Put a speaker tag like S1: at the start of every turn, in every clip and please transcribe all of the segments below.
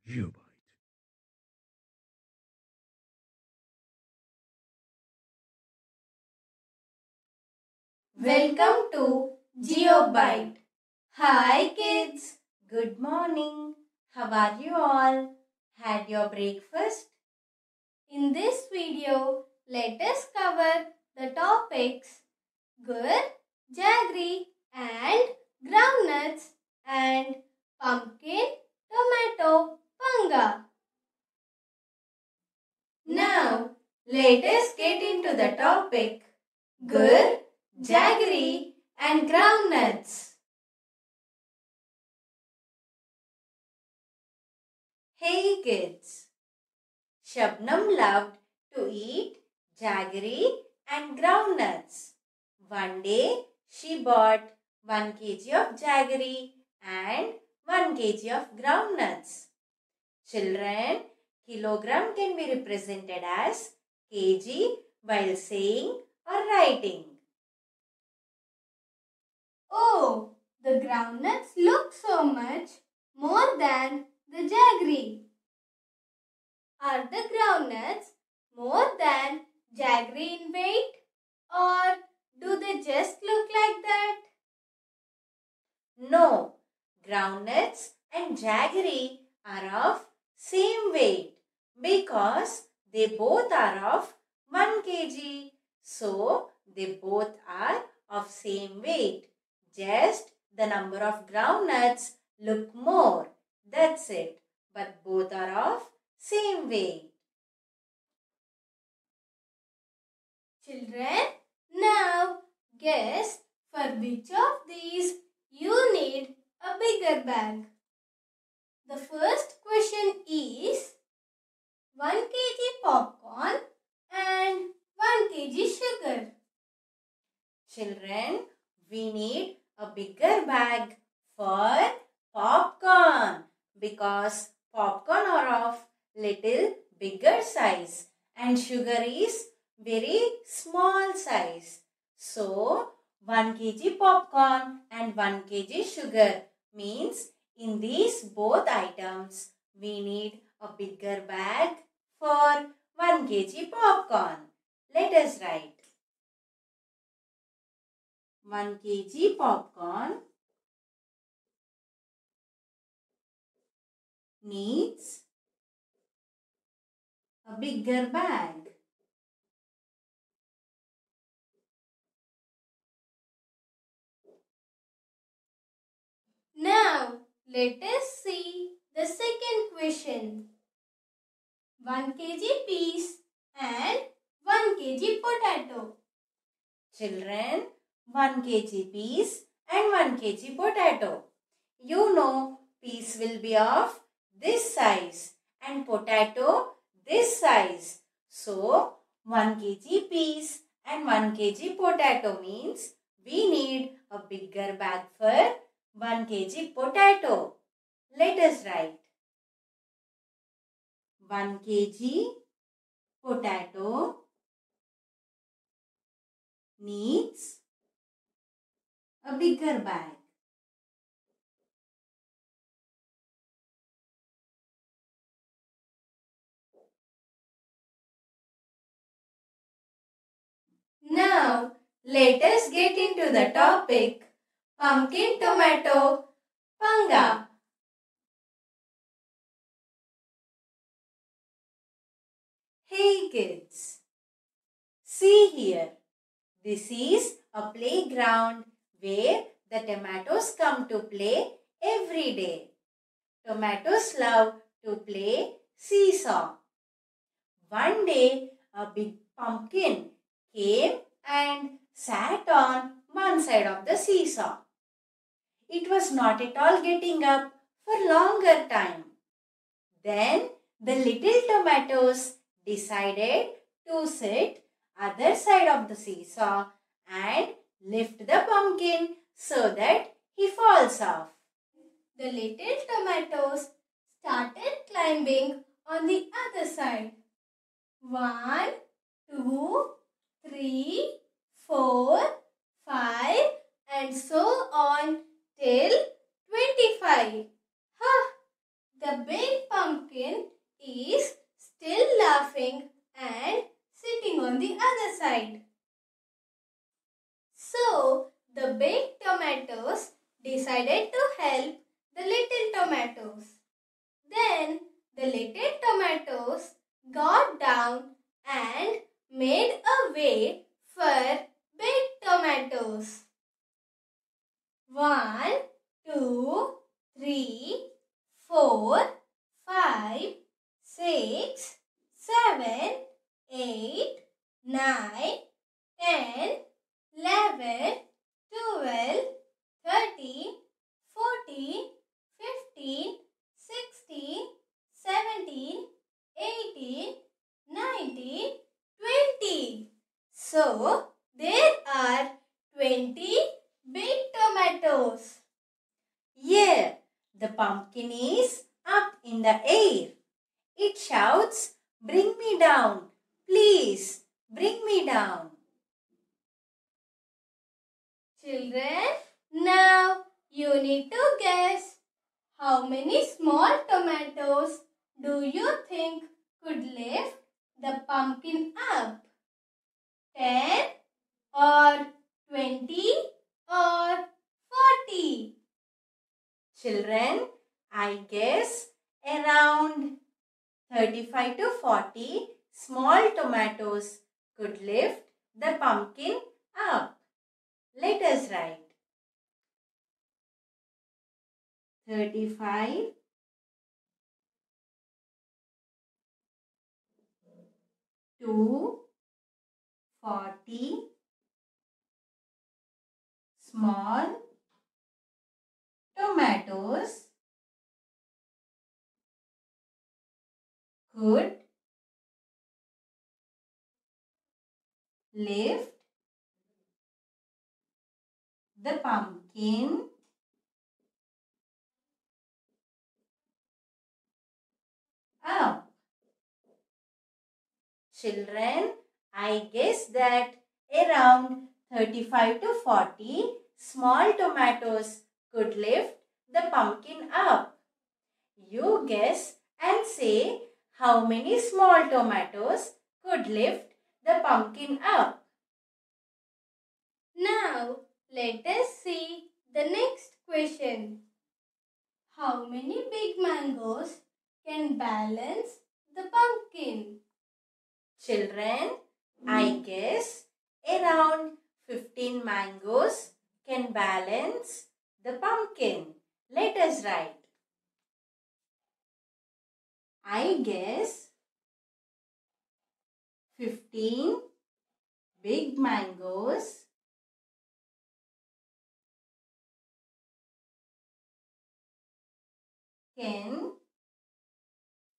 S1: GeoByte.
S2: Welcome to GeoByte. Hi kids, good morning. How are you all? Had your breakfast? In this video, let us cover the topics gur, jaggery and groundnuts and pumpkin, tomato, panga. Now, let us get into the topic gur, jaggery and groundnuts. Hey kids! Shabnam loved to eat jaggery and groundnuts. One day she bought 1 kg of jaggery and 1 kg of groundnuts. Children, kilogram can be represented as kg while saying or writing. Oh, the groundnuts look so much more than the jaggery. Are the groundnuts more than jaggery in weight, or do they just look like that? No, groundnuts and jaggery are of same weight because they both are of 1 kg. So, they both are of same weight. Just the number of groundnuts look more. That's it. But both are of same weight. Children, now guess for which of these you need a bigger bag. The first question is 1 kg popcorn and 1 kg sugar. Children, we need a bigger bag for popcorn because popcorn are of little bigger size and sugar is very small size. So, 1 kg popcorn and 1 kg sugar means in these both items we need a bigger bag for 1 kg popcorn. Let us write. 1 kg popcorn needs a bigger bag. Now, let us see the second question. 1 kg peas and 1 kg potato. Children, 1 kg peas and 1 kg potato. You know peas will be of this size and potato this size. So, 1 kg peas and 1 kg potato means we need a bigger bag for 1 kg potato. Let us write 1 kg potato needs a bigger bag. Now, let us get into the topic pumpkin, tomato, panga. Hey kids, see here. This is a playground where the tomatoes come to play every day. Tomatoes love to play seesaw. One day, a big pumpkin came and sat on one side of the seesaw. It was not at all getting up for longer time. Then the little tomatoes decided to sit other side of the seesaw and lift the pumpkin so that he falls off. The little tomatoes started climbing on the other side. 1, 2, 3, 4, 5 and so on till 25. The big pumpkin
S1: outside. So, the big tomatoes decided to help the little tomatoes. Then, the little tomatoes got down and made a way for big tomatoes. 1, 2, 3, 4, 5, 6, 7, 8, 9, 10, 11, 12, 13, 14, 15, 16, 17, 18, 19, 20. So, there are 20 big tomatoes.
S2: Yeah, the pumpkin is up in the air. It shouts, "Bring me down. Please, bring me down."
S1: Children, now you need to guess how many small tomatoes do you think could lift the pumpkin up? 10 or 20 or 40?
S2: Children, I guess around 35 to 40 small tomatoes could lift the pumpkin up. Let us write 35 to 40 small tomatoes could lift the pumpkin up. Children, I guess that around 35 to 40 small tomatoes could lift the pumpkin up. You guess and say how many small tomatoes could lift the pumpkin up.
S1: Now, let us see the next question. How many big mangoes can balance the pumpkin?
S2: Children, I guess around 15 mangoes can balance the pumpkin. Let us write. I guess 15 big mangoes can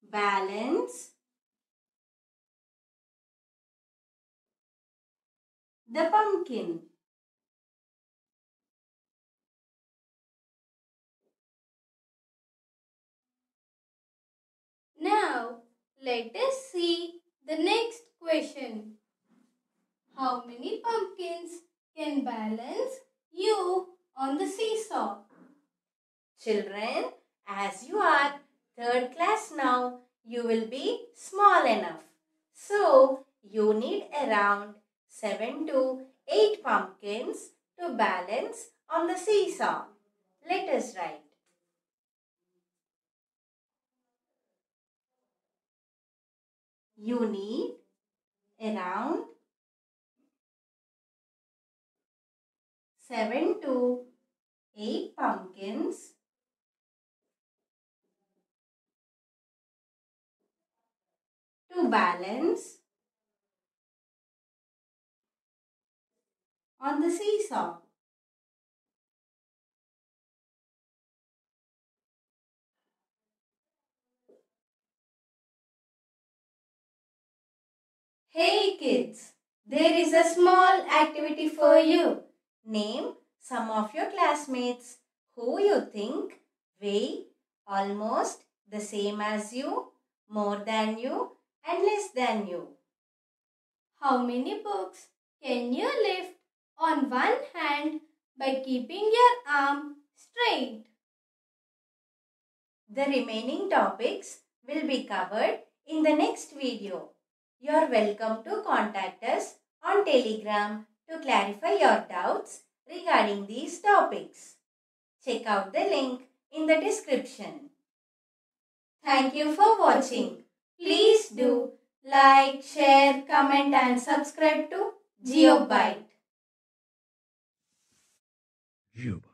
S2: balance the pumpkin.
S1: Now, let us see the next question. How many pumpkins can balance you on the seesaw?
S2: Children, as you are third class now, you will be small enough. So, you need around 7 to 8 pumpkins to balance on the seesaw. Let us write. You need around 7 to 8 pumpkins to balance on the seesaw. Hey kids, there is a small activity for you. Name some of your classmates who you think weigh almost the same as you, more than you, and less than you.
S1: How many books can you lift on one hand by keeping your arm straight?
S2: The remaining topics will be covered in the next video. You are welcome to contact us on Telegram to clarify your doubts regarding these topics. Check out the link in the description. Thank you for watching. Please do like, share, comment and subscribe to GeoByte.
S3: GeoByte.